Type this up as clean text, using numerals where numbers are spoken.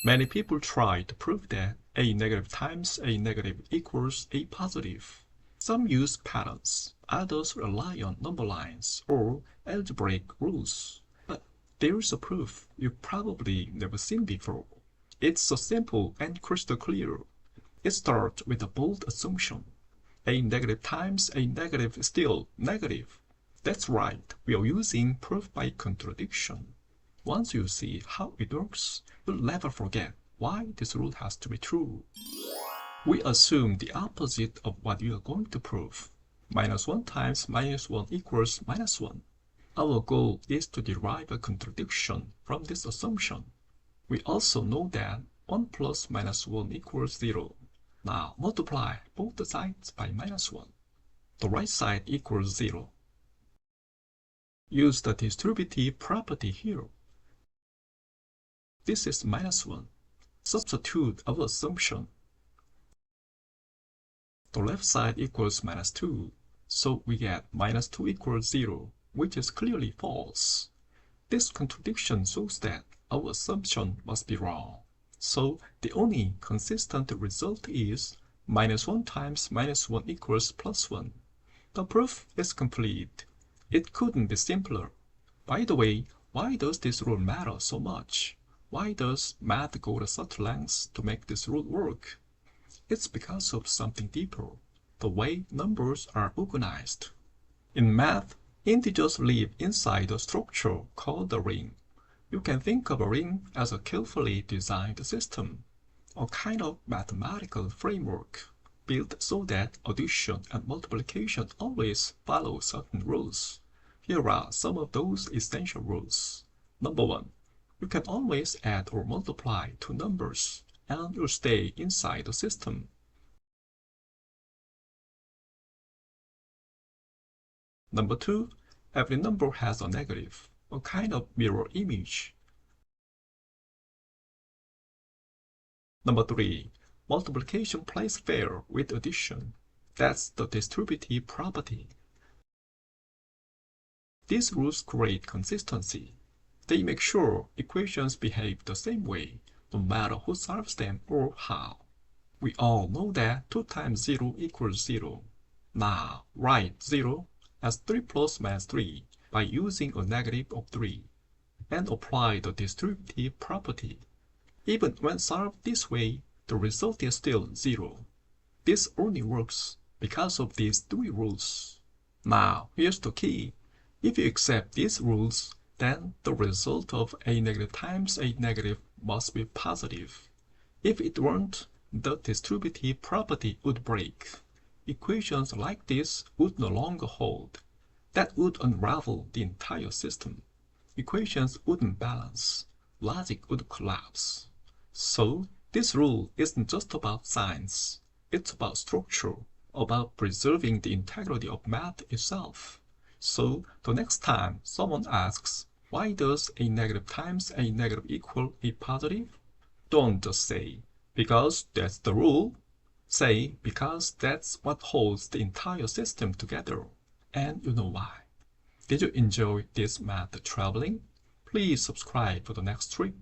Many people try to prove that a negative times a negative equals a positive. Some use patterns, others rely on number lines or algebraic rules. But there's a proof you've probably never seen before. It's so simple and crystal clear. It starts with a bold assumption. A negative times a negative is still negative. That's right, we are using proof by contradiction. Once you see how it works, you'll never forget why this rule has to be true. We assume the opposite of what we are going to prove. -1 times -1 equals -1. Our goal is to derive a contradiction from this assumption. We also know that 1 plus -1 equals 0. Now multiply both sides by -1. The right side equals 0. Use the distributive property here. This is -1. Substitute our assumption. The left side equals -2, so we get -2 equals 0, which is clearly false. This contradiction shows that our assumption must be wrong. So the only consistent result is -1 times -1 equals +1. The proof is complete. It couldn't be simpler. By the way, why does this rule matter so much? Why does math go to such lengths to make this rule work? It's because of something deeper, the way numbers are organized. In math, integers live inside a structure called a ring. You can think of a ring as a carefully designed system, a kind of mathematical framework built so that addition and multiplication always follow certain rules. Here are some of those essential rules. Number 1. You can always add or multiply two numbers, and you'll stay inside the system. Number 2. Every number has a negative, a kind of mirror image. Number 3. Multiplication plays fair with addition. That's the distributive property. These rules create consistency. They make sure equations behave the same way, no matter who solves them or how. We all know that 2 times 0 equals 0. Now, write 0 as 3 plus -3 by using a negative of 3, and apply the distributive property. Even when solved this way, the result is still 0. This only works because of these three rules. Now, here's the key. If you accept these rules, then the result of a negative times a negative must be positive. If it weren't, the distributive property would break. Equations like this would no longer hold. That would unravel the entire system. Equations wouldn't balance. Logic would collapse. So, this rule isn't just about science. It's about structure, about preserving the integrity of math itself. So, the next time someone asks, why does a negative times a negative equal a positive? Don't just say, because that's the rule. Say, because that's what holds the entire system together. And you know why. Did you enjoy this math traveling? Please subscribe for the next trip.